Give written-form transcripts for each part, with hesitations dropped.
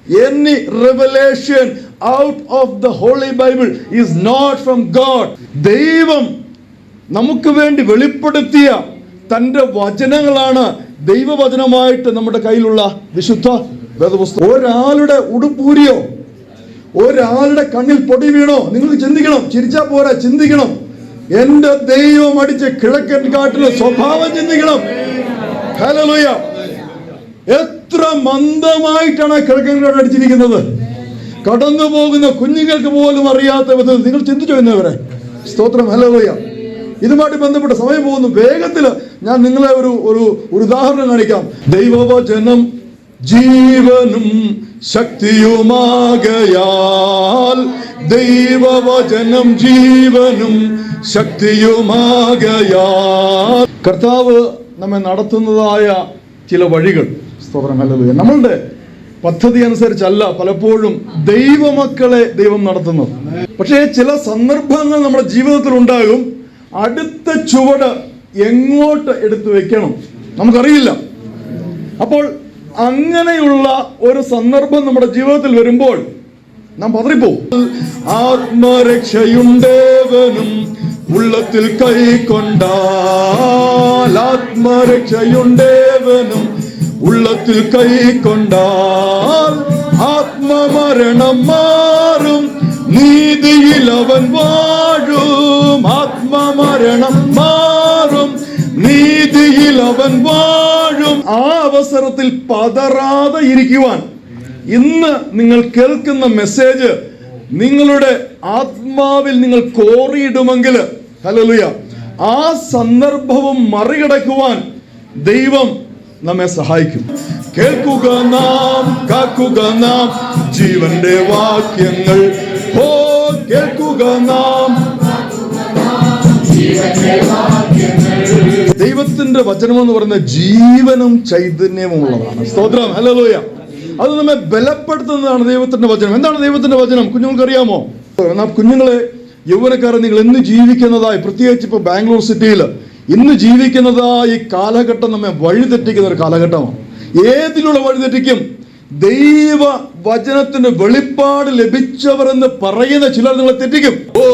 Any revelation out of the Holy Bible is not from God. ദൈവം നമുക്ക് വേണ്ടി വെളിപ്പെടുത്തിയ തൻ്റെ വചനങ്ങളാണ് ദൈവവചനമായിട്ട് നമ്മുടെ കയ്യിലുള്ള വിശുദ്ധ വേദപുസ്തകം. ഒരാളുടെ ഉടുപ്പൂരിയോ ഒരാളുടെ കണ്ണിൽ പൊടി വീണോ നിങ്ങൾക്ക് ചിന്തിക്കണം. ചിരിച്ചാ പോരാ, ചിന്തിക്കണം. എന്റെ ദൈവം അടിച്ച കിഴക്കൻ കാട്ടിലെ സ്വഭാവം ചിന്തിക്കണം. ഹല്ലേലൂയ. എത്ര മന്ദമായിട്ടാണ് കിഴക്കൻ കാട് അടിച്ചിരിക്കുന്നത്. കടന്നു പോകുന്ന കുഞ്ഞുങ്ങൾക്ക് പോലും അറിയാത്ത വിധത്തിൽ നിങ്ങൾ ചിന്തിച്ചു എന്നവരെ. സ്തോത്രം. ഹല്ലേലൂയ. ഇതുമായിട്ട് ബന്ധപ്പെട്ട സമയം പോകുന്നു. വേഗത്തിൽ ഞാൻ നിങ്ങളെ ഒരു ഉദാഹരണം കാണിക്കാം. ദൈവവചനം ജീവനും ശക്തിയുമാകയാൽ, ദൈവവചനം ജീവനും ശക്തിയുമാകയാൽ. കർത്താവ് നമ്മെ നടത്തുന്നതായ ചില വഴികൾ, സ്തോത്രം, ഹല്ലേലൂയ, നമ്മളുടെ പദ്ധതി അനുസരിച്ചല്ല പലപ്പോഴും ദൈവമക്കളെ ദൈവം നടത്തുന്നത്. പക്ഷേ ചില സന്ദർഭങ്ങൾ നമ്മുടെ ജീവിതത്തിൽ ഉണ്ടാകും. അടുത്ത ചുവട് എങ്ങോട്ട് എടുത്തു വെക്കണം നമുക്കറിയില്ല. അപ്പോൾ അങ്ങനെയുള്ള ഒരു സന്ദർഭം നമ്മുടെ ജീവിതത്തിൽ വരുമ്പോൾ നാം പതറിപ്പോവും. ആത്മരക്ഷയുണ്ടേവനും ഉള്ളത്തിൽ കൈക്കൊണ്ടാൽ, ആത്മരക്ഷയുണ്ടേവനും ഉള്ളത്തിൽ കൈക്കൊണ്ടാൽ, ആത്മമരണം മാറും, നീതിയിൽ അവൻ വാഴും. ആത്മമരണം മാറും, നീതിയിൽ അവൻ വാഴും. ആ അവസരത്തിൽ പതറാതെ ഇരിക്കുവാൻ ഇന്ന് നിങ്ങൾ കേൾക്കുന്ന മെസ്സേജ് നിങ്ങളുടെ ആത്മാവിൽ നിങ്ങൾ കോറിയിടുമെങ്കിൽ, ഹല്ലേലൂയ, ആ സന്ദർഭവും മറികടക്കുവാൻ ദൈവം നമ്മെ സഹായിക്കും. കേൾക്കുക നാം, കാക്കുക നാം ജീവന്റെ വാക്യങ്ങൾ. ഓ കേൾക്കുക നാം. ദൈവത്തിന്റെ വചനം എന്ന് പറയുന്നത് ജീവനും ചൈതന്യവും ഉള്ളതാണ്. സ്തോത്രം. ഹല്ലേലൂയ. അത് നമ്മെ ബലപ്പെടുത്തുന്നതാണ് ദൈവത്തിന്റെ വചനം. എന്താണ് ദൈവത്തിന്റെ വചനം? കുഞ്ഞുങ്ങൾക്ക് അറിയാമോ? കുഞ്ഞുങ്ങളെ, യൗവനക്കാരെ, നിങ്ങൾ ഇന്ന് ജീവിക്കുന്നതായി, പ്രത്യേകിച്ച് ഇപ്പൊ ബാംഗ്ലൂർ സിറ്റിയിൽ ഇന്ന് ജീവിക്കുന്നതായ ഈ കാലഘട്ടം നമ്മെ വഴിതെറ്റിക്കുന്ന ഒരു കാലഘട്ടമാണ്. ഏതിലുള്ള വഴിതെറ്റിക്കും? ദൈവ വചനത്തിന് വെളിപ്പാട് ലഭിച്ചവർ എന്ന് പറയുന്ന ചിലർ നിങ്ങളെ തെറ്റിക്കും. ഓ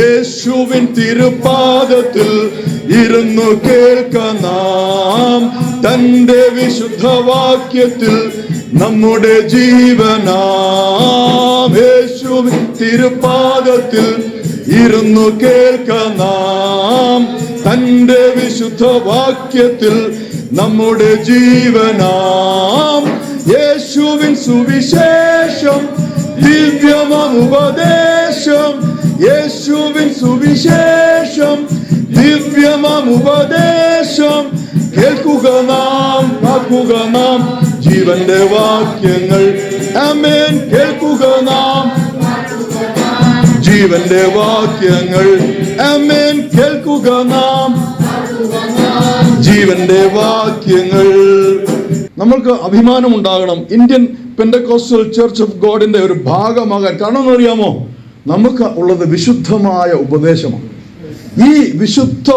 യേശുവിൻ തിരുപാദത്തിൽ ഇരുന്നു കേൾക്കാം നാം, തന്റെ വിശുദ്ധ വാക്യത്തിൽ നമ്മുടെ ജീവനാം. യേശുവിൻ തിരുപാദത്തിൽ ഇരുന്നു കേൾക്കാം നാം, തന്റെ വിശുദ്ധ വാക്യത്തിൽ നമ്മുടെ ജീവനാം. യേശുവിൻ സുവിശേഷം ദിവ്യമാം ഉപദേശം, യേശുവിൻ സുവിശേഷം ദിവ്യമാം ഉപദേശം. കേൾക്കുക നാം, കാക്കുക നാം ജീവന്റെ വാക്യങ്ങൾ. ആമേൻ. കേൾക്കുക നാം ജീവന്റെ വാക്യങ്ങൾ. ആമേൻ. കേൾക്കുക നാം ജീവന്റെ വാക്യങ്ങൾ. നമ്മൾക്ക് അഭിമാനമുണ്ടാകണം ഇന്ത്യൻ പെന്തക്കോസ്റ്റൽ ചർച്ച് ഓഫ് ഗോഡിന്റെ ഒരു ഭാഗമാകാൻ. കാരണം എന്നറിയാമോ? നമുക്ക് ഉള്ളത് വിശുദ്ധമായ ഉപദേശമാണ്. ഈ വിശുദ്ധ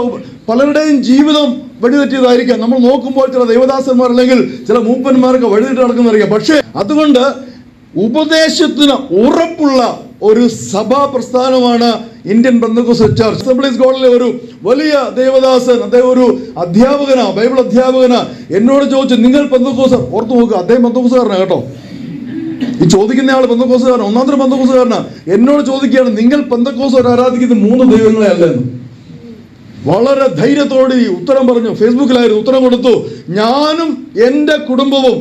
പലരുടെയും ജീവിതം വഴിതെറ്റിയതായിരിക്കാം. നമ്മൾ നോക്കുമ്പോൾ ചില ദൈവദാസന്മാർ അല്ലെങ്കിൽ ചില മൂപ്പന്മാർക്ക് വഴിതെറ്റി നടക്കുന്നതായിരിക്കാം. പക്ഷേ അതുകൊണ്ട് ഉപദേശത്തിന് ഉറപ്പുള്ള ഒരു സഭാ പ്രസ്ഥാനമാണ് ഇന്ത്യൻ പെന്തക്കോസ്റ്റൽ ചർച്ച്. അസംബ്ലീസ് ഗോഡിലെ ഒരു വലിയ ദേവദാസൻ, അദ്ദേഹം ഒരു അധ്യാപകനാ, ബൈബിൾ അധ്യാപകനാ, എന്നോട് ചോദിച്ചു, നിങ്ങൾ പെന്തക്കോസ്റ്റൽ? ഓർത്തു നോക്കുക, അദ്ദേഹം പെന്തക്കോസ്തുകാരനാണ് കേട്ടോ. ഈ ചോദിക്കുന്ന ആൾ പെന്തക്കോസ്തുകാരനാണ്, ഒന്നാന്തരം പെന്തക്കോസ്തുകാരനാ. എന്നോട് ചോദിക്കുകയാണ്, നിങ്ങൾ പെന്തക്കോസ്തുകാർ ആരാധിക്കുന്ന 3 ദൈവങ്ങളെ അല്ലെന്ന്. വളരെ ധൈര്യത്തോടെ ഉത്തരം പറഞ്ഞു. ഫേസ്ബുക്കിലായിരുന്നു ഉത്തരം കൊടുത്തു. ഞാനും എൻ്റെ കുടുംബവും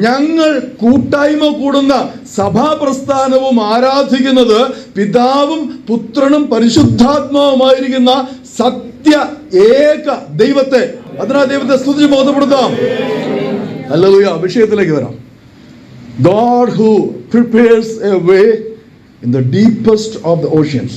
ഞങ്ങൾ കൂട്ടായ്മ കൂടുന്ന സഭാപ്രസ്ഥാനവും ആരാധിക്കുന്നത് പിതാവും പുത്രനും പരിശുദ്ധാത്മാവുമായിരിക്കുന്ന സത്യ ഏക ദൈവത്തെ. അതിനാ ദൈവത്തെ സ്തുതിച്ച് ബോധപ്പെടുത്താം. ഹല്ലേലൂയ. വിഷയത്തിലേക്ക് വരാം. God who prepares a way in the deepest of the oceans.